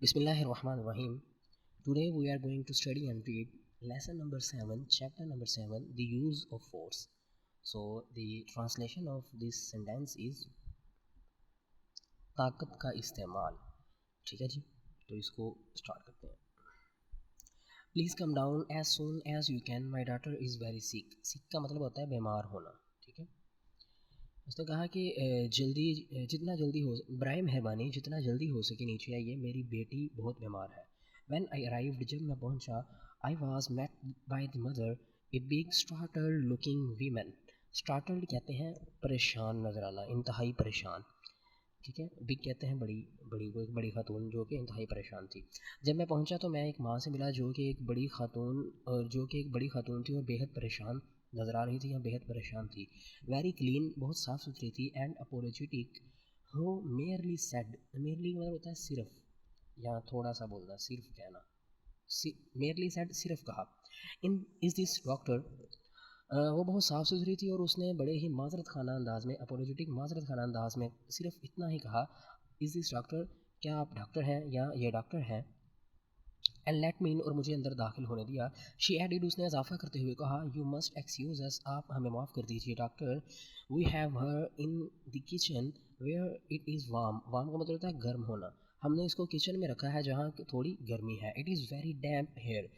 Bismillahirrahmanirrahim. Today we are going to study and read lesson number 7, chapter number 7, the use of force. So, the translation of this sentence is ताकत का इस्तेमाल. ठीक है जी, तो इसको start करते हैं. Please come down as soon as you can, my daughter is very sick. Sick का मतलब होता है बीमार होना. ठीक है, उसने कहा कि जितना जल्दी हो बराए मेहरबानी जितना जल्दी हो सके नीचे आइए, मेरी बेटी बहुत बीमार है. व्हेन आई अराइव्ड, जब मैं पहुंचा, I was met by the mother, a big startled looking women. Startled कहते हैं परेशान नजर आना, इंतहाई परेशान. ठीक है, बिग कहते हैं बड़ी बड़ी को, एक बड़ी खातून जो कि इंतहाई परेशान थी. जब मैं पहुंचा तो मैं एक माँ से मिला जो कि एक बड़ी खातून थी और बेहद परेशान नज़र आ रही थी या बेहद परेशान थी. वेरी क्लीन, बहुत साफ़ सुथरी थी. एंड अपोलोजेटिक, हो मेयरली सेड. मेयरली मतलब होता है सिर्फ या थोड़ा सा बोलना, सिर्फ कहना. मेयरली सेड सिर्फ कहा. इन इज़ दिस डॉक्टर, वो बहुत साफ़ सुथरी थी और उसने बड़े ही माजरत खाना अंदाज में, अपोलोजेटिक माजरत खाना अंदाज में सिर्फ इतना ही कहा, इज़ दिस डॉक्टर, क्या आप डॉक्टर हैं या ये डॉक्टर हैं. एंड लेट मी इन, और मुझे अंदर दाखिल होने दिया. शी एडिड, उसने इजाफा करते हुए कहा, यू मस्ट एक्सक्यूज अस, आप हमें माफ़ कर दीजिए doctor. We have her in the kitchen where it is warm. Warm का मतलब होता है गर्म होना. हमने इसको किचन में रखा है जहाँ थोड़ी गर्मी है. It is very damp here.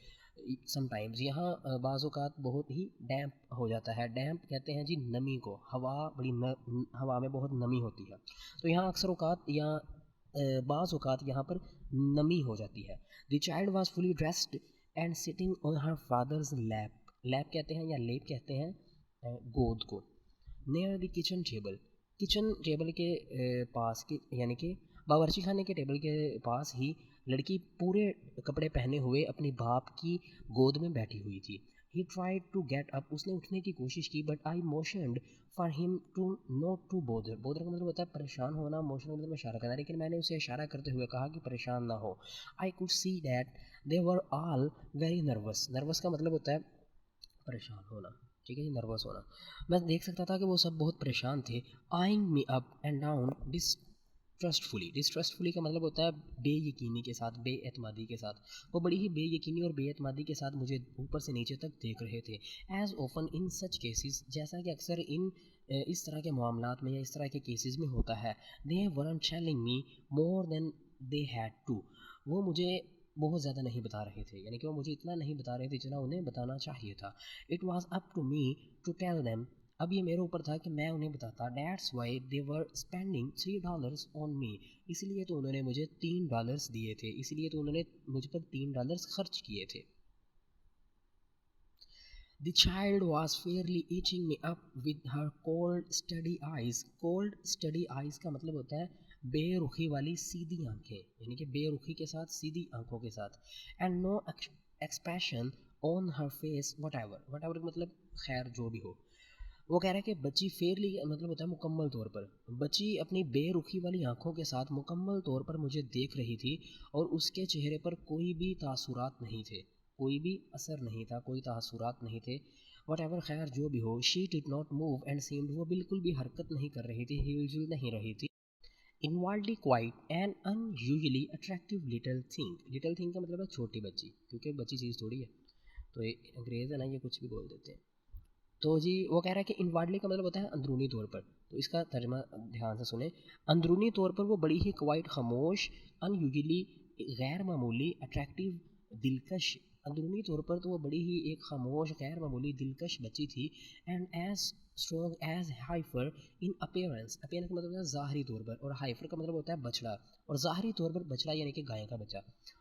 Sometimes यहाँ बाज़ात बहुत ही डैम्प हो जाता है. डैम्प कहते हैं जी नमी को, हवा हवा में बहुत नमी होती है, तो यहाँ अक्सर औकात या बाज़ औकात यहाँ पर नमी हो जाती है. The child was fully dressed and sitting on her father's lap. Lap कहते हैं या लेप कहते हैं गोद को. Near the kitchen table, kitchen table के पास की, यानी कि बावर्ची खाने के टेबल के पास ही लड़की पूरे कपड़े पहने हुए अपनी बाप की गोद में बैठी हुई थी. He tried to get up, उसने उठने की कोशिश की, but I motioned for him not to टू बोदर. बोदर का मतलब होता है परेशान होना, मोशन का मतलब इशारा करना, लेकिन मैंने उसे इशारा करते हुए कहा कि परेशान ना हो. I could see that they were all very nervous. Nervous का मतलब होता है परेशान होना. ठीक है जी, नर्वस होना. मैं देख सकता था कि वो सब बहुत परेशान थे. Eyeing me up and down distrustfully. Distrustfully का मतलब होता है बेयकीनी के साथ, बेएतमादी के साथ. वो बड़ी ही बेयकीनी और बेएतमादी के साथ मुझे ऊपर से नीचे तक देख रहे थे. As open in such cases, जैसा कि अक्सर इस तरह के मामलात में या इस तरह के केसेस में होता है. They weren't telling me more than they had to. वो मुझे बहुत ज़्यादा नहीं बता रहे थे, यानी कि वो मुझे इतना नहीं बता रहे थे जितना उन्हें बताना चाहिए था. It was up to me to tell them, अब ये मेरे ऊपर था कि मैं उन्हें बताता. That's why they were spending $3 on me. इसलिए तो उन्होंने मुझे $3 दिए थे, इसलिए तो उन्होंने मुझ पर $3 खर्च किए थे. The child was fairly eating me up with her cold steady eyes. Cold steady eyes का मतलब होता है बेरुखी वाली सीधी आंखें, यानी कि बेरुखी के साथ, सीधी आंखों के साथ. And no expression on her face whatever. whatever का मतलब खैर जो भी हो. वो कह रहा है कि बच्ची फेयरली मतलब होता है मुकम्मल तौर पर. बच्ची अपनी बेरुखी वाली आंखों के साथ मुकम्मल तौर पर मुझे देख रही थी और उसके चेहरे पर कोई भी तासुरात नहीं थे, कोई भी असर नहीं था, कोई तासुरात नहीं थे. वट एवर, खैर जो भी हो. She did not move and seemed, वो बिल्कुल भी हरकत नहीं कर रही थी, हिलजुल नहीं रही थी. Inwardly quiet and unusually attractive little thing. Little thing का मतलब है छोटी बच्ची, क्योंकि बच्ची चीज़ थोड़ी है, तो ये अंग्रेज़ है ना, ये कुछ भी बोल देते हैं. तो जी वो कह रहा है कि इनवर्डली का मतलब होता है अंदरूनी तौर पर, तो इसका तर्जमा ध्यान से सुने. अंदरूनी तौर पर वो बड़ी ही क्वाइट, खामोश, अनयूजली गैर मामूली, अट्रैक्टिव दिलकश. अंदरूनी तौर पर तो वो बड़ी ही एक खामोश, गैर मामूली, दिलकश बच्ची थी. And as strong as heifer in appearance. Appearance का मतलब होता है ज़ाहरी तौर पर, और हाइफर का मतलब होता है बछड़ा. और ज़ाहरी तौर पर बछड़ा यानी कि गाय का बच्चा,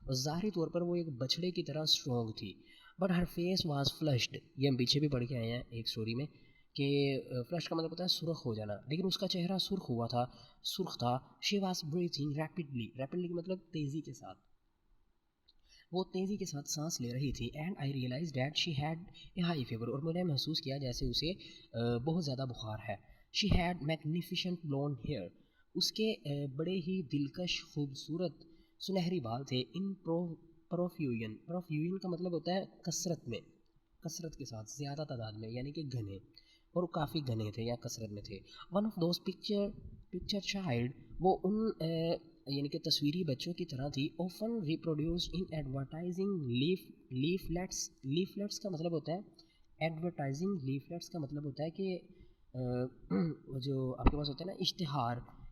और ज़ाहरी तौर पर वो एक बछड़े की तरह स्ट्रॉन्ग थी. But her face was flushed. ये हम पीछे भी पढ़ के आए हैं एक स्टोरी में कि फ्लश का मतलब होता है सुर्ख हो जाना, लेकिन उसका चेहरा सुर्ख हुआ था, सुर्ख था. She was breathing rapidly. Rapidly का मतलब तेज़ी के साथ, वो तेज़ी के साथ सांस ले रही थी. And I realize that she had a high fever, और मैंने महसूस किया जैसे उसे बहुत ज़्यादा बुखार है. She had magnificent blonde hair. उसके बड़े ही दिलकश खूबसूरत सुनहरी बाल थे. इन प्रोफ्यूजन. प्रोफ्यूजन का मतलब होता है कसरत में, कसरत के साथ, ज़्यादा तादाद में, यानी कि घने, और काफ़ी घने थे या कसरत में थे. One of those picture child, वो उन यानी कि तस्वीरी बच्चों की तरह थी। Often reproduced in advertising leaflets का मतलब होता है एडवर्टाइजिंग लीफलेट्स का मतलब होता है कि वो जो आपके पास होता है ना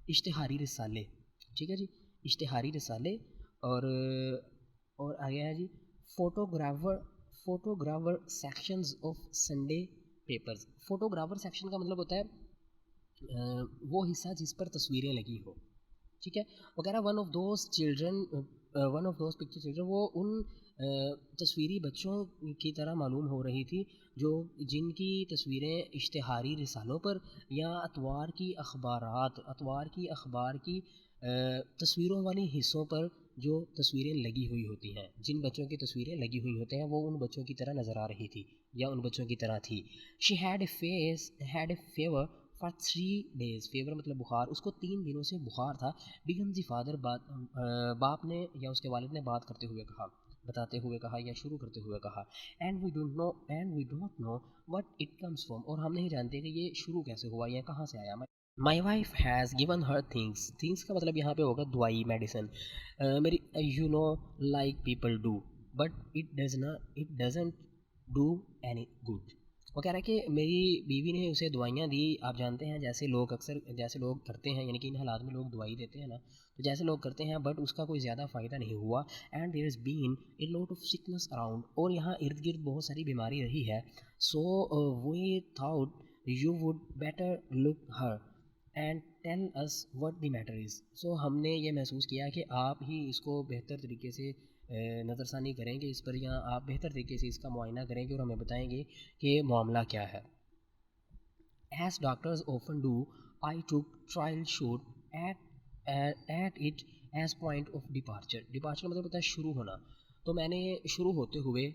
इश्तिहारी रिसाले, ठीक है जी, इश्तिहारी रिसाले। और आगे है जी photographer sections of Sunday papers. Photographer section का मतलब होता है वो हिस्सा जिस पर तस्वीरें लगी हो, ठीक है। वो कह रहा है one of those picture children, वो उन तस्वीरी बच्चों की तरह मालूम हो रही थी जो जिनकी तस्वीरें इश्तिहारी रिसालों पर या अतवार की अखबार की तस्वीरों वाली हिस्सों पर जो तस्वीरें लगी हुई होती हैं, जिन बच्चों की तस्वीरें लगी हुई होते हैं वो उन बच्चों की तरह नज़र आ रही थी या उन बच्चों की तरह थी। She had A favour for 3 days। Favour मतलब बुखार, उसको 3 दिनों से बुखार था। बिगन दी फादर बाप ने या उसके वालिद ने बताते हुए कहा या शुरू करते हुए कहा, and we don't know what it comes from, और हम नहीं जानते कि ये शुरू कैसे हुआ या कहाँ से आया। My wife has given her things का मतलब यहाँ पे होगा दवाई मेडिसिन। मेरी you know like people do but it doesn't do any good. वो कह रहा है कि मेरी बीवी ने उसे दवाइयाँ दी, आप जानते हैं जैसे लोग करते हैं, यानी कि इन हालात में लोग दवाई देते हैं ना, तो जैसे लोग करते हैं, बट उसका कोई ज़्यादा फ़ायदा नहीं हुआ। And there is been a lot of sickness around, और यहाँ इर्द गिर्द बहुत सारी बीमारी रही है। So we thought you would better look her and tell us what the matter is. So हमने ये महसूस किया कि आप ही इसको बेहतर तरीके से नज़रसानी करेंगे इस पर, या आप बेहतर तरीके से इसका मुआयना करेंगे और हमें बताएंगे कि मामला क्या है। As doctors often do, I took trial shoot at it as point of departure मतलब होता है शुरू होना। तो मैंने शुरू होते हुए,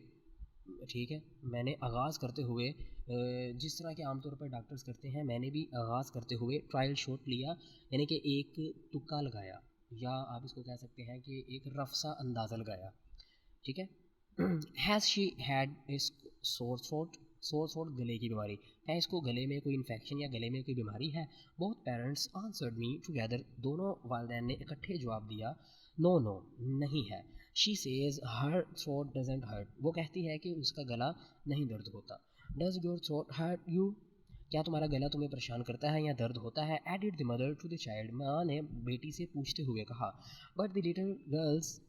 ठीक है, मैंने आगाज़ करते हुए जिस तरह के आमतौर पर डॉक्टर्स करते हैं, मैंने भी आगाज़ करते हुए ट्रायल शॉट लिया, यानी कि एक तुक्का लगाया, या आप इसको कह सकते हैं कि एक रफ सा अंदाज़ा लगाया, ठीक है। Has she had A sore throat गले की बीमारी है, इसको गले में कोई इन्फेक्शन या गले में कोई बीमारी है। Both parents answered me together, दोनों वालिदैन ने इकट्ठे जवाब दिया, नो नहीं है। She says her throat doesn't hurt, वो कहती है कि उसका गला नहीं दर्द होता। Does your throat hurt you, क्या तुम्हारा गला तुम्हें परेशान करता है या दर्द होता है। Added the mother to the child, माँ ने बेटी से पूछते हुए कहा। But the little girl's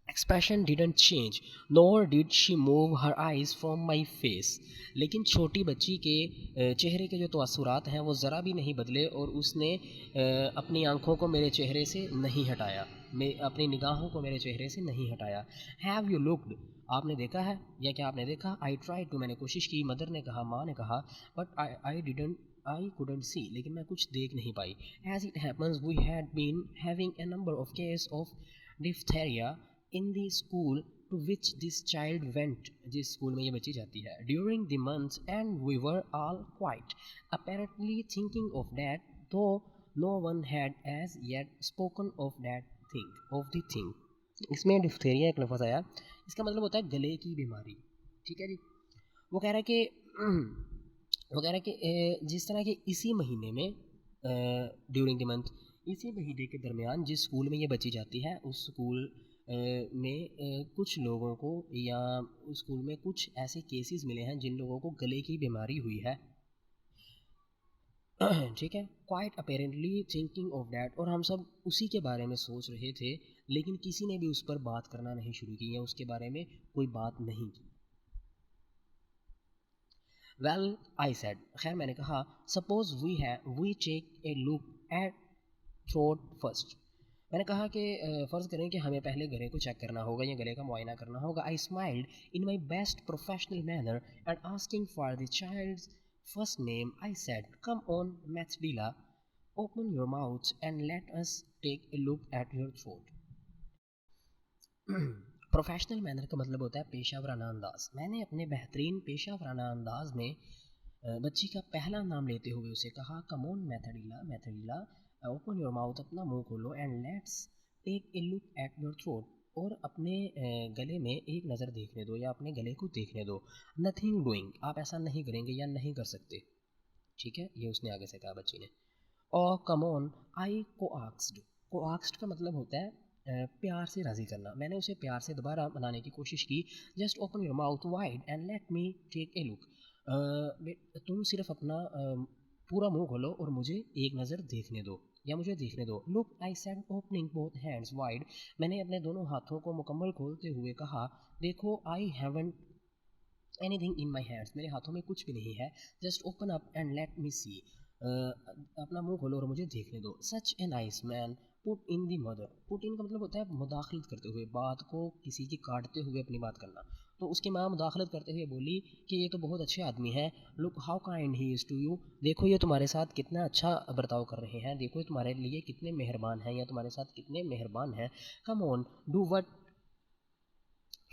expression didn't change nor did she move her eyes from my face, लेकिन छोटी बच्ची के चेहरे के जो तअस्सुरात हैं वो ज़रा भी नहीं बदले, और उसने अपनी आंखों को मेरे चेहरे से नहीं हटाया, अपनी निगाहों को मेरे चेहरे से नहीं हटाया। हैव यू लुक्ड, आपने देखा है या क्या आपने देखा। आई ट्राई टू, मैंने कोशिश की, मदर ने कहा, माँ ने कहा, बट आई कुडंट सी, लेकिन मैं कुछ देख नहीं पाई। As it happens we had been having a number of case of diphtheria in the school to which this child went, जिस स्कूल में ये बच्ची जाती है, during the months, and we were all quite apparently thinking of that, though no one had as yet spoken of the thing। इसमें diphtheria एक लफ्ज़ आया, इसका मतलब होता है गले की बीमारी, ठीक है जी। वो कह रहा है कि जिस तरह के इसी महीने में ड्यूरिंग द मंथ, इसी महीने के दरमियान जिस स्कूल में ये बच्ची जाती है, उस स्कूल में कुछ लोगों को या उस स्कूल में कुछ ऐसे केसेस मिले हैं जिन लोगों को गले की बीमारी हुई है, ठीक है। Quite apparently thinking of that, और हम सब उसी के बारे में सोच रहे थे, लेकिन किसी ने भी उस पर बात करना नहीं शुरू की या उसके बारे में कोई बात नहीं की। वेल आई सेड, खैर मैंने कहा, suppose we take a look at throat first, मैंने कहा कि फ़र्ज़ करें कि हमें पहले गले को चेक करना होगा या गले का मुआयना करना होगा। I smiled in my best professional manner and asking for the child's first name, I said, come on Mathilda, open your mouth and let us take a look at your throat. Professional manner का मतलब होता है पेशा वराना अंदाज। मैंने अपने बेहतरीन पेशा वराना अंदाज में बच्ची का पहला नाम लेते हुए उसे कहा, come on Mathilda, open your mouth, अपना मुंह खोलो, and let's take a look at your throat, और अपने गले में एक नज़र देखने दो या अपने गले को देखने दो। नथिंग डूइंग, आप ऐसा नहीं करेंगे या नहीं कर सकते, ठीक है, ये उसने आगे से कहा बच्ची ने। और कम ऑन, आई को आस्क्ड, कोआक्स्ड का मतलब होता है प्यार से राज़ी करना। मैंने उसे प्यार से दोबारा मनाने की कोशिश की। Just open your mouth wide and let me take a look. तुम सिर्फ अपना पूरा मुंह खोलो और मुझे एक नज़र देखने दो या मुझे देखने दो। Look I said opening both hands wide. मैंने अपने दोनों हाथों को मुकम्मल खोलते हुए कहा, देखो I haven't anything in my hands. मेरे हाथों में कुछ भी नहीं है। Just open up and let me see. अपना मुंह खोलो और मुझे देखने दो। Such a nice man put in the mother. Put in का मतलब होता है मुदाखलत करते हुए, बात को किसी की काटते हुए अपनी बात करना। तो उसकी माँ मुदाखलत करते हुए बोली कि ये तो बहुत अच्छे आदमी हैं। Look how kind he is to you. देखो ये तुम्हारे साथ कितना अच्छा बर्ताव कर रहे हैं। देखो ये तुम्हारे लिए कितने मेहरबान हैं या तुम्हारे साथ कितने मेहरबान हैं। Come on do what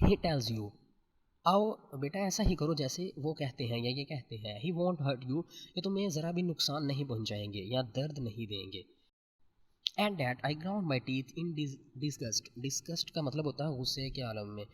he tells you. आओ बेटा ऐसा ही करो जैसे वो कहते हैं या ये कहते हैं। ही वॉन्ट हर्ट यू। ये तुम्हें ज़रा भी नुकसान नहीं पहुंचाएंगे या दर्द नहीं देंगे। And that I ground my teeth in disgust. Disgust का मतलब होता है गुस्से के आलम में।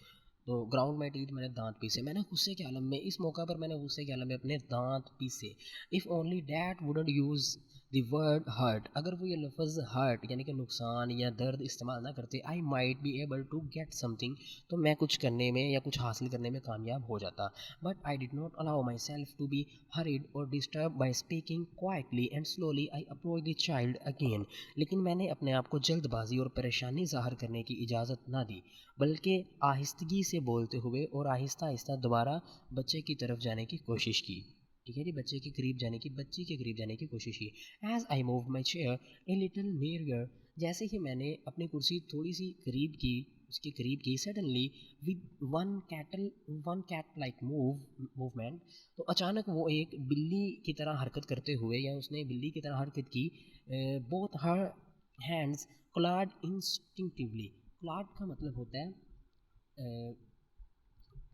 तो ग्राउंड माई टीथ मैंने दांत पीसे। मैंने गुस्से के आलम में, इस मौका पर मैंने गुस्से के आलम में अपने दांत पीसे। If only that wouldn't use the word hurt. अगर वो ये लफ्ज़ हर्ट यानी कि नुकसान या दर्द इस्तेमाल ना करते, I might be able to get something. तो मैं कुछ करने में या कुछ हासिल करने में कामयाब हो जाता। But I did not allow myself to be hurried और disturb by speaking quietly and slowly I approach the child again. लेकिन मैंने अपने आप को जल्दबाजी और परेशानी ज़ाहिर करने की इजाज़त ना दी, बल्कि आहिस्तगी से बोलते हुए और आहिस्ता आहिस्ता दोबारा बच्चे की तरफ जाने की कोशिश की। ठीक है जी, बच्चे के करीब जाने की, बच्ची के करीब जाने की कोशिश की। As I move my chair a little near. जैसे ही मैंने अपनी कुर्सी थोड़ी सी करीब की, उसके करीब की, suddenly with one cat like movement. तो अचानक वो एक बिल्ली की तरह हरकत करते हुए या उसने बिल्ली की तरह हरकत की। Both her hands clad instinctively. Clad का मतलब होता है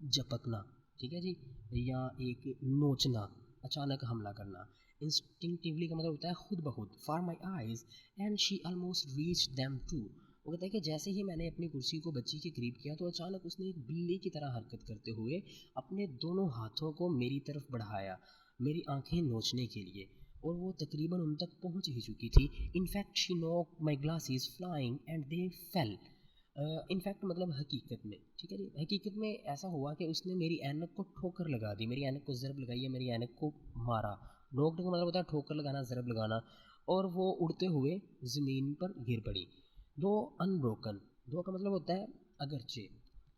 झपकना। ठीक है जी, या एक नोचना, अचानक हमला करना। इंस्टिंक्टिवली का मतलब होता है खुद ब खुद। For my eyes and she almost reach them too. वो कहता है कि जैसे ही मैंने अपनी कुर्सी को बच्ची के करीब किया तो अचानक उसने एक बिल्ली की तरह हरकत करते हुए अपने दोनों हाथों को मेरी तरफ बढ़ाया, मेरी आंखें नोचने के लिए। और वो तकरीबन उन तक पहुंच ही चुकी थी। In fact she knock my glasses flying and they fail. In fact मतलब हकीकत में, ठीक है जी, हकीकत में ऐसा हुआ कि उसने मेरी ऐनक को ठोकर लगा दी, मेरी ऐनक को ज़रब लगाई है, मेरी ऐनक को मारा। नोकने का मतलब होता है ठोकर लगाना, ज़रब लगाना। और वो उड़ते हुए ज़मीन पर गिर पड़ी। दो अनब्रोकन, दो का मतलब होता है अगरचे,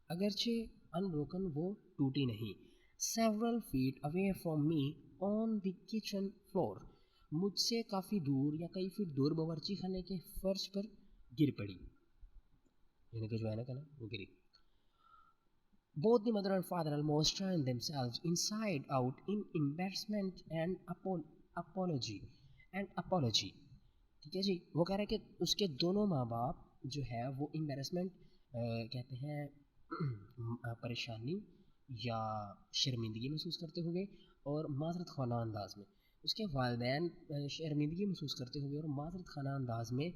अगरचे अनब्रोकन वो टूटी नहीं। Several feet away from me on the kitchen floor. मुझसे काफ़ी दूर या कई फीट दूर बावर्ची खाने के फर्श पर गिर पड़ी, यानी कि जो है ना वो गिरी। Both the mother and father almost turned themselves inside out in embarrassment and apology apology। ठीक है जी, वो कह रहा है कि उसके दोनों माँ बाप जो है वो एम्बेरसमेंट कहते हैं परेशानी या शर्मिंदगी महसूस करते हुए और माजरत खाना अंदाज में। उसके वालिदैन शर्मिंदगी महसूस करते हुए और माजरत खाना अंदाज में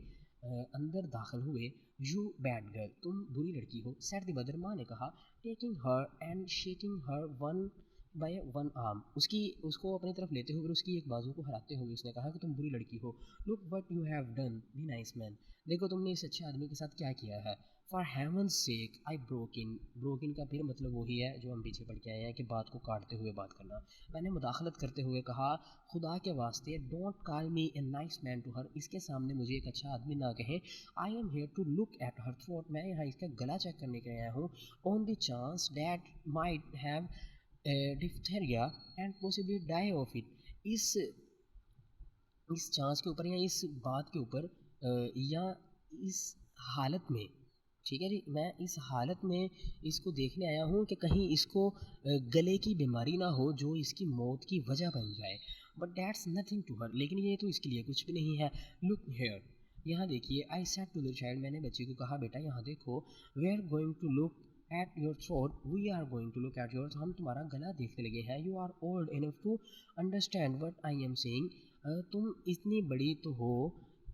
अंदर दाखिल हुए। यू बैड गर्ल, तुम बुरी लड़की हो, सैड द मदर, माँ ने कहा। Taking her and shaking her one by one arm, उसको अपनी तरफ लेते हुए उसकी एक बाजू को हराते हुए उसने कहा कि तुम बुरी लड़की हो। Look what you have done the nice man. देखो तुमने इस अच्छे आदमी के साथ क्या किया है। For heaven's sake I broke in का फिर मतलब वही है जो हम पीछे पढ़ के आए हैं कि बात को काटते हुए बात करना। मैंने मुदाखलत करते हुए कहा, खुदा के वास्ते don't call me a nice man to her. इसके सामने मुझे एक अच्छा आदमी ना कहें। I am here to look at her throat. मैं यहाँ इसका गला चेक करने के लिए आया हूँ। On the chance that might have diphtheria and possibly die of it. इस चांस के ऊपर या इस बात के ऊपर या इस हालत में, ठीक है जी, मैं इस हालत में इसको देखने आया हूँ कि कहीं इसको गले की बीमारी ना हो जो इसकी मौत की वजह बन जाए। But that's nothing to her, लेकिन ये तो इसके लिए कुछ भी नहीं है। लुक हेयर, यहाँ देखिए। I said to the child, मैंने बच्चे को कहा, बेटा यहाँ देखो। We are going to look at your throat, we are going to look at your, हम तुम्हारा गला देखने लगे हैं। You are old enough to understand what I am saying. तुम इतनी बड़ी तो हो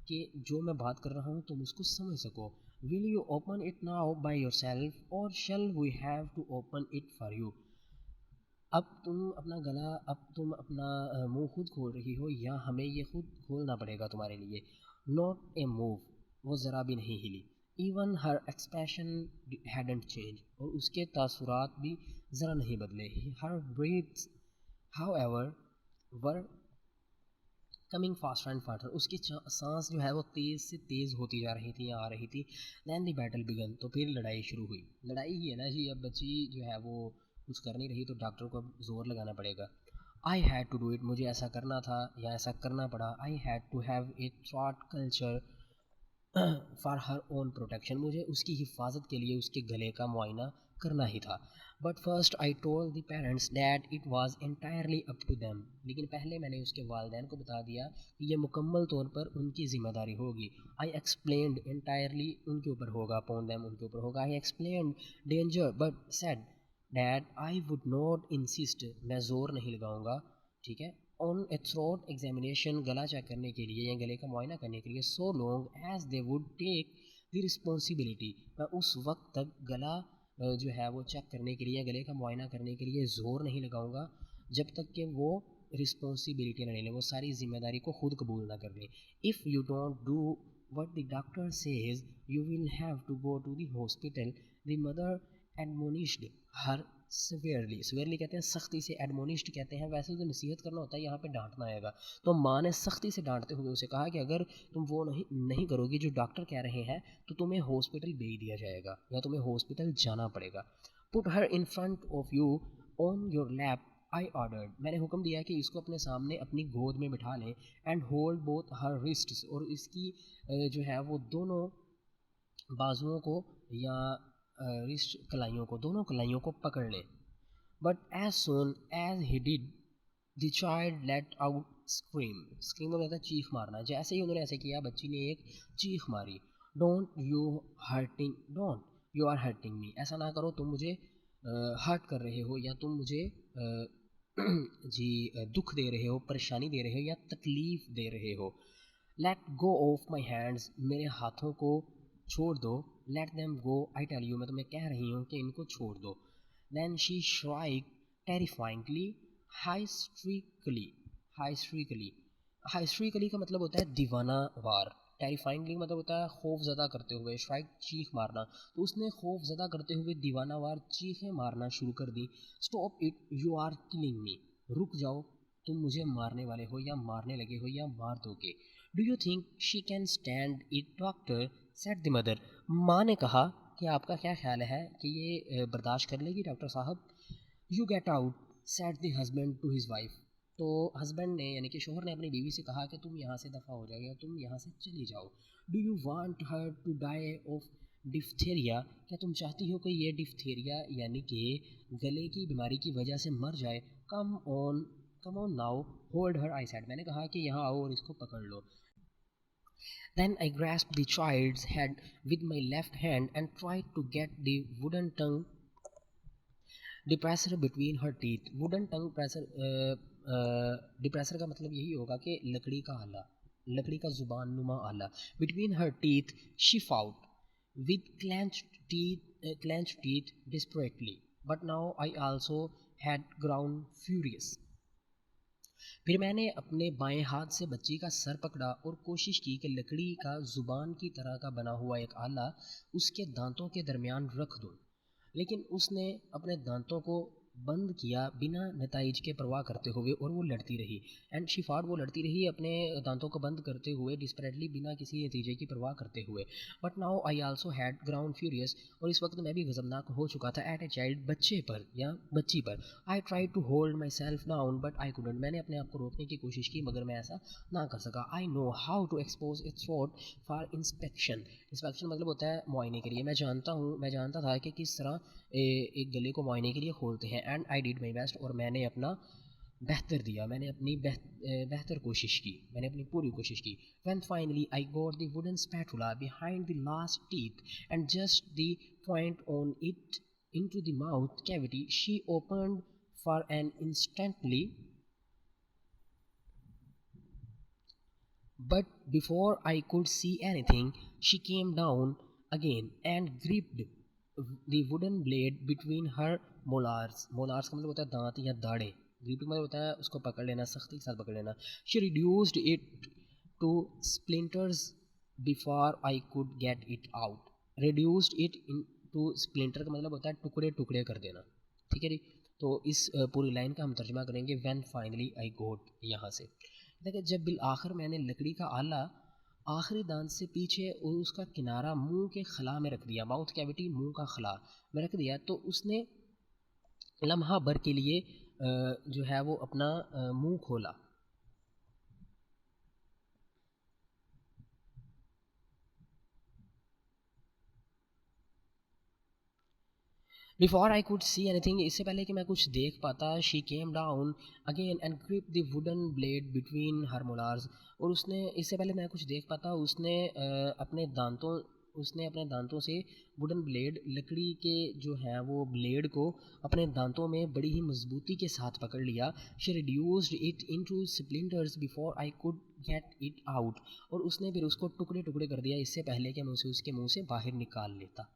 कि जो मैं बात कर रहा हूँ तुम उसको समझ सको। Will you open it now by yourself और shall we have to open it for you. अब तुम अपना मुंह खुद खोल रही हो या हमें ये खुद खोलना पड़ेगा तुम्हारे लिए। नॉट ए मूव, वो ज़रा भी नहीं हिली। Even her expression hadn't change, और उसके तासुरात भी ज़रा नहीं बदले। Her breaths however were coming faster and faster, उसकी सांस जो है वो तेज़ से तेज़ होती जा रही थी या आ रही थी। दैन द बैटल बिगन, तो फिर लड़ाई शुरू हुई। लड़ाई ही है ना जी, अब बच्ची जो है वो कुछ कर नहीं रही तो डॉक्टर को अब जोर लगाना पड़ेगा। I had to do it, मुझे ऐसा करना था या ऐसा करना पड़ा। I had to have a throat culture for her own protection, मुझे उसकी हिफाजत के लिए उसके गले का मुआयना करना ही था। But first I told the parents that it was entirely up to them, लेकिन पहले मैंने उसके वालिदैन को बता दिया कि ये मुकम्मल तौर पर उनकी ज़िम्मेदारी होगी। आई एक्सप्लेन्ड, एंटायरली उनके ऊपर होगा, अपॉन देम उनके ऊपर होगा। I explained danger but said that I would not insist, मैं ज़ोर नहीं लगाऊंगा, ठीक है, ऑन ए थ्रोट एग्जामिनेशन, गला चेक करने के लिए या गले का मुआयना करने के लिए, so long as they would take the responsibility, मैं उस वक्त तक गला जो है वो चेक करने के लिए, गले का मुआयना करने के लिए ज़ोर नहीं लगाऊंगा जब तक कि वो रिस्पॉन्सिबिलिटी ना ले लें, वो सारी जिम्मेदारी को खुद कबूल ना कर लें। If you don't do what the doctor says, you will have to go to the hospital, the mother admonished her severely, severely कहते हैं सख्ती से, admonished कहते हैं वैसे तो नसीहत करना होता है, यहाँ पे डांटना आएगा। तो माँ ने सख्ती से डांटते हुए उसे कहा कि अगर तुम वो नहीं करोगी जो डॉक्टर कह रहे हैं तो तुम्हें हॉस्पिटल भेज दिया जाएगा या तुम्हें हॉस्पिटल जाना पड़ेगा। Put her in front of you on your lap, I ordered, मैंने हुक्म दिया कि इसको अपने सामने अपनी गोद में बिठा लें। एंड होल्ड बोथ हर रिस्ट्स, और इसकी जो है वो दोनों बाजुओं को या रिस्ट कलाइयों को, दोनों कलाइयों को पकड़ लें। But as soon as he did the child let out scream, scream में मतलब चीख मारना, जैसे ही उन्होंने ऐसे किया बच्ची ने एक चीख मारी। Don't you are hurting me, ऐसा ना करो, तुम मुझे हर्ट कर रहे हो या तुम मुझे जी दुख दे रहे हो, परेशानी दे रहे हो या तकलीफ़ दे रहे हो। Let go of my hands, मेरे हाथों को छोड़ दो। Let them go, I tell you, मैं तुम्हें कह रही हूँ कि इनको छोड़ दो। Then she shriek terrifyingly hysterically, hysterically, hysterically का मतलब होता है दीवाना वार, टेरिफाइंगली मतलब होता है खौफ ज़दा करते हुए, श्राइक चीख मारना, तो उसने खौफ ज़दा करते हुए दीवाना वार चीखें मारना शुरू कर दी। Stop it, you are killing me, रुक जाओ, तुम मुझे मारने वाले हो या मारने लगे हो या मार दोगे। Do you think she can stand it doctor, said the mother, माँ ने कहा कि आपका क्या ख्याल है कि ये बर्दाश्त कर लेगी डॉक्टर साहब। You get out, said the husband to his wife, तो हस्बैंड ने यानी कि शोहर ने अपनी बीवी से कहा कि तुम यहाँ से दफ़ा हो जाओ या तुम यहाँ से चली जाओ। Do you want her to die of diphtheria, क्या तुम चाहती हो कि ये डिफ्थेरिया यानी कि गले की बीमारी की वजह से मर जाए। Come on now hold her, I said, मैंने कहा कि यहाँ आओ और इसको पकड़ लो। Then I grasped the child's head with my left hand and tried to get the wooden tongue depressor between her teeth. Wooden tongue depressor का मतलब यही होगा कि लकड़ी का आला, लकड़ी का जुबान नुमा आला। Between her teeth she fought with clenched teeth desperately. But now I also had grown furious. फिर मैंने अपने बाएं हाथ से बच्ची का सर पकड़ा और कोशिश की कि लकड़ी का ज़ुबान की तरह का बना हुआ एक आला उसके दांतों के दरमियान रख दूं, लेकिन उसने अपने दांतों को बंद किया बिना नताइज के परवाह करते हुए, और वो लड़ती रही। एंड शिफाट, वो लड़ती रही अपने दांतों को बंद करते हुए, डिस्परेटली, बिना किसी नतीजे की परवाह करते हुए। But now I also had ground furious, और इस वक्त मैं भी गज़बनाक हो चुका था। एट ए चाइल्ड, बच्चे पर या बच्ची पर। I try to hold myself down but I couldn't, मैंने अपने आप को रोकने की कोशिश की मगर मैं ऐसा ना कर सका। I know how to expose its throat for inspection, inspection मतलब होता है मुआयने के लिए। मैं जानता था कि किस तरह एक गले को मुआयने के लिए खोलते हैं। And I did my best, और मैंने अपना बेहतर दिया, मैंने अपनी बेहतर कोशिश की, मैंने अपनी पूरी कोशिश की। When finally I got the wooden spatula behind the last teeth and just the point on it into the mouth cavity, she opened for an instantly, but before I could see anything, she came down again and gripped the wooden blade between her molars. Molars का मतलब होता है दांत या दाढ़ें। Gripping मतलब होता है उसको पकड़ लेना, सख्ती के साथ पकड़ लेना। She reduced it to splinters before I could get it out, reduced it into splinter का मतलब होता है टुकड़े टुकड़े कर देना, ठीक है जी। तो इस पूरी लाइन का हम तर्जमा करेंगे व्हेन फाइनली आई गोट, यहाँ से देखिए जब बिल आखिर मैंने लकड़ी का आला आखिरी दांत से पीछे और उसका किनारा मुंह के खला में रख दिया, माउथ कैविटी मुंह का खला में रख दिया, तो उसने लम्हा भर के लिए जो है वो अपना मुंह खोला। Before I could see anything, इससे पहले कि मैं कुछ देख पाता, she came down again and grip the wooden blade between her molars, और उसने इससे पहले मैं कुछ देख पाता उसने अपने दांतों से वुडन ब्लेड लकड़ी के जो है वो ब्लेड को अपने दांतों में बड़ी ही मजबूती के साथ पकड़ लिया। She reduced it into splinters before I could get it out, और उसने फिर उसको टुकड़े टुकड़े कर दिया इससे पहले कि मैं उसे उसके मुंह से बाहर निकाल लेता।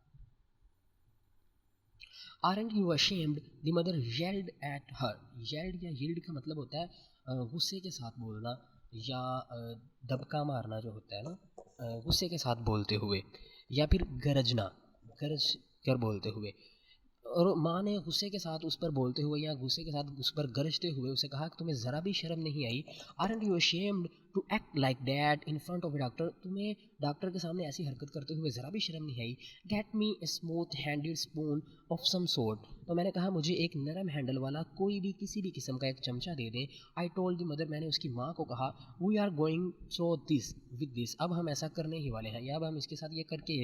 Aren't you ashamed? The mother yelled at her. Yelled या yelled का मतलब होता है गुस्से के साथ बोलना या दबका मारना जो होता है ना, गुस्से के साथ बोलते हुए या फिर गरजना, गरज कर बोलते हुए। और माँ ने गुस्से के साथ उस पर बोलते हुए या गुस्से के साथ उस पर गरजते हुए उसे कहा कि तुम्हें ज़रा भी शर्म नहीं आई? Aren't you ashamed to act like that in front of a doctor? तुम्हें डॉक्टर के सामने ऐसी हरकत करते हुए ज़रा भी शर्म नहीं आई? Get me a smooth handed spoon of some sort, तो मैंने कहा मुझे एक नरम हैंडल वाला कोई भी किसी भी किस्म का एक चमचा दे दें। आई टोल्ड द मदर, मैंने उसकी माँ को कहा, we are going throw this with this, अब हम ऐसा करने ही वाले हैं या अब हम इसके साथ ये करके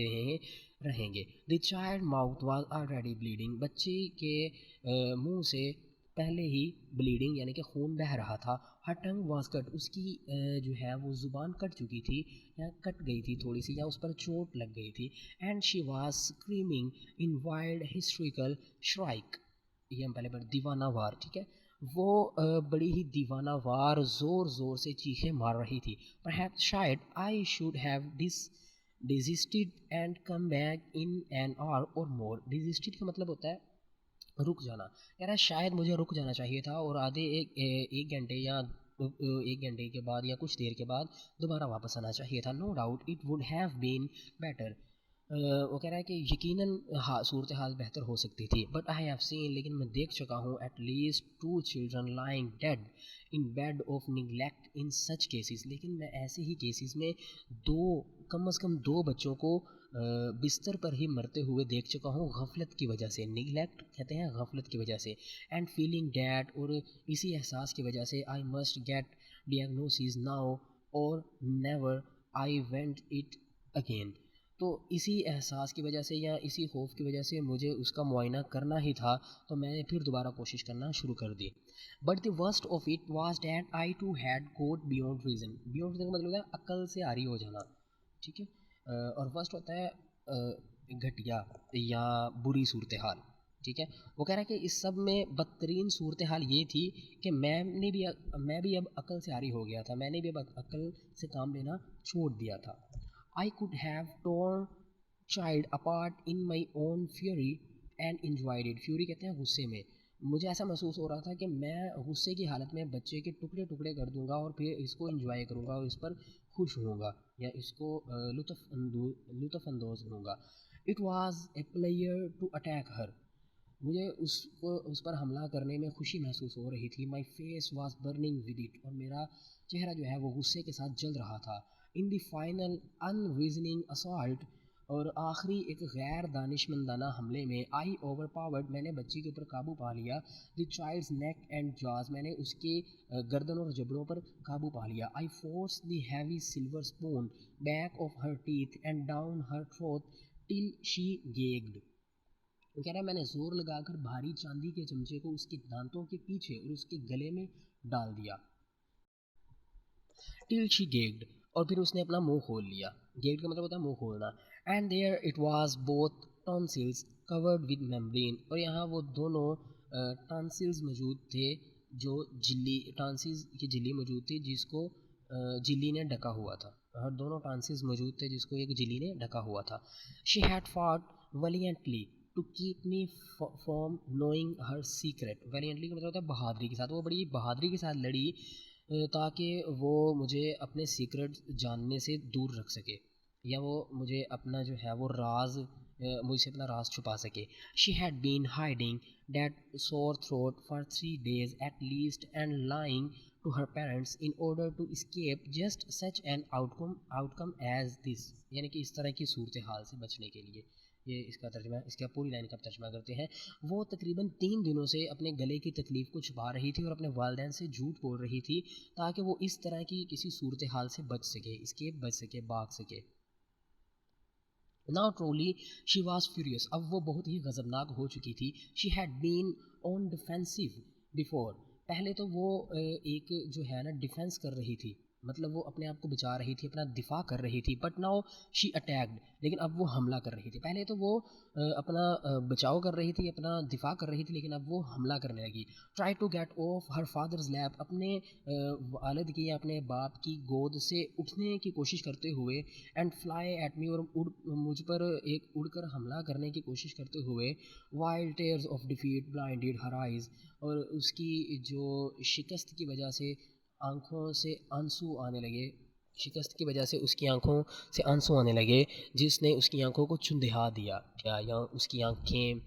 रहेंगे। The child mouth was already bleeding, बच्चे के मुंह से पहले ही ब्लीडिंग यानी कि खून बह रहा था। हर टंग वाज कट, उसकी जो है वो ज़ुबान कट चुकी थी या कट गई थी थोड़ी सी या उस पर चोट लग गई थी। And she was screaming in wild historical shrike, ये हम पहले पढ़ दीवाना वार, ठीक है। वो बड़ी ही दीवाना वार ज़ोर ज़ोर से चीखें मार रही थी। परहैप्स शायद I should have desisted and come back in an hour or more. डिजिस्टेड का मतलब होता है रुक जाना, कह रहा है शायद मुझे रुक जाना चाहिए था और आधे एक घंटे या एक घंटे के बाद या कुछ देर के बाद दोबारा वापस आना चाहिए था। No doubt it would have been better, वो कह रहा है कि यकीनन हाँ सूरत हाल बेहतर हो सकती थी। बट आई हैव सीन, लेकिन मैं देख चुका हूँ at least 2 children lying dead in bed of neglect in such cases, लेकिन मैं ऐसे ही केसेस में कम अज़ कम 2 बच्चों को बिस्तर पर ही मरते हुए देख चुका हूँ गफलत की वजह से। निगलेक्ट कहते हैं गफलत की वजह से। एंड फीलिंग डैट, और इसी एहसास की वजह से आई मस्ट गेट डियाग्नोसिस नाउ और never I went it again, तो इसी एहसास की वजह से या इसी खौफ की वजह से मुझे उसका मुआयना करना ही था, तो मैंने फिर दोबारा कोशिश करना शुरू कर दी। But the worst of it was that I too had got beyond reason. Beyond reason का मतलब होता है अक्ल से आरी हो जाना, ठीक है। और वर्स्ट होता है घटिया या बुरी सूरत हाल, ठीक है। वो कह रहा है कि इस सब में बदतरीन सूरत हाल ये थी कि मैं भी अब अक्ल से आरी हो गया था, मैंने भी अब अक्ल से काम लेना छोड़ दिया था। I could have torn child apart in my own fury and enjoyed it. Fury कहते हैं गुस्से में। मुझे ऐसा महसूस हो रहा था कि मैं गुस्से की हालत में बच्चे के टुकड़े टुकड़े कर दूंगा और फिर इसको एंजॉय करूंगा और इस पर खुश होऊंगा या इसको लुत्फ़ अंदोज़ होऊंगा। It was a pleasure to attack her, मुझे उस पर हमला करने में खुशी महसूस हो रही थी। My face was burning with it, और मेरा चेहरा जो है वो गुस्से के साथ जल रहा था। इन द फाइनल अनरीजनिंग असॉल्ट, और आखिरी एक गैर दानिशमंदाना हमले में आई ओवर पावर्ड, मैंने बच्ची के ऊपर काबू पा लिया। The child's neck and jaws, मैंने उसके गर्दन और जबड़ों पर काबू पा लिया। I force the heavy silver spoon back of her teeth and down her throat till she gagged, वो कह रहा है मैंने जोर लगाकर भारी चांदी के चमचे को उसके दांतों के पीछे और उसके गले में डाल दिया। टिल शी गेग्ड, और फिर उसने अपना मुंह खोल लिया। गेग्ड का मतलब होता है मुंह खोलना। And there it was both tonsils covered with membrane, और यहाँ वो दोनों टॉन्सिल्स मौजूद थे, जो झिल्ली टॉन्सिल्स की झिल्ली मौजूद थी जिसको झिल्ली ने ढका हुआ था। और दोनों टॉन्सिल्स मौजूद थे जिसको एक झिल्ली ने ढका हुआ था। She had fought valiantly to keep me from knowing her secret. Valiantly का मतलब होता है बहादुरी के साथ, वो बड़ी बहादुरी के साथ लड़ी ताकि वो मुझे अपने सीक्रेट जानने से दूर रख सके। या वो मुझे अपना जो है वो राज मुझसे अपना राज छुपा सके. She had been hiding that sore throat for 3 days at least and lying to her parents in order to escape just such an outcome as this. यानी कि इस तरह की सूरत हाल से बचने के लिए, ये इसका तर्जमा, इसका पूरी लाइन का तर्जमा करते हैं. वो तकरीबन 3 दिनों से अपने गले की तकलीफ़ को छुपा रही थी और अपने वालिदैन से झूठ बोल रही थी ताकि वो इस तरह की किसी सूरत हाल से बच सके, escape बच सके, भाग सके. Now truly she was furious. अब वो बहुत ही गज़बनाक हो चुकी थी. She had been on defensive before. पहले तो वो एक जो है ना डिफेंस कर रही थी, मतलब वो अपने आप को बचा रही थी, अपना दिफा कर रही थी. But now she attacked. लेकिन अब वो हमला कर रही थी. पहले तो वो अपना बचाव कर रही थी, अपना दिफा कर रही थी, लेकिन अब वो हमला करने लगी. Try to get off her father's lap. अपने वालिद की या अपने बाप की गोद से उठने की कोशिश करते हुए. And fly at me. और मुझ पर एक उड़कर हमला करने की कोशिश करते हुए. Wild tears of defeat blinded her eyes. और उसकी जो शिकस्त की वजह से आँखों से आंसू आने लगे. शिकस्त की वजह से उसकी आंखों से आंसू आने लगे, जिसने उसकी आंखों को चुंधिया दिया क्या, या उसकी आंखें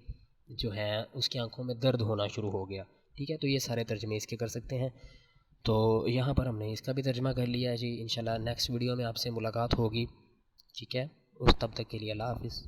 जो हैं उसकी आंखों में दर्द होना शुरू हो गया. ठीक है, तो ये सारे तर्जमे इसके कर सकते हैं. तो यहाँ पर हमने इसका भी तर्जमा कर लिया है जी. इंशाल्लाह नेक्स्ट वीडियो में आपसे मुलाकात होगी. ठीक है, उस तब तक के लिए अल्लाह हाफ़िज़.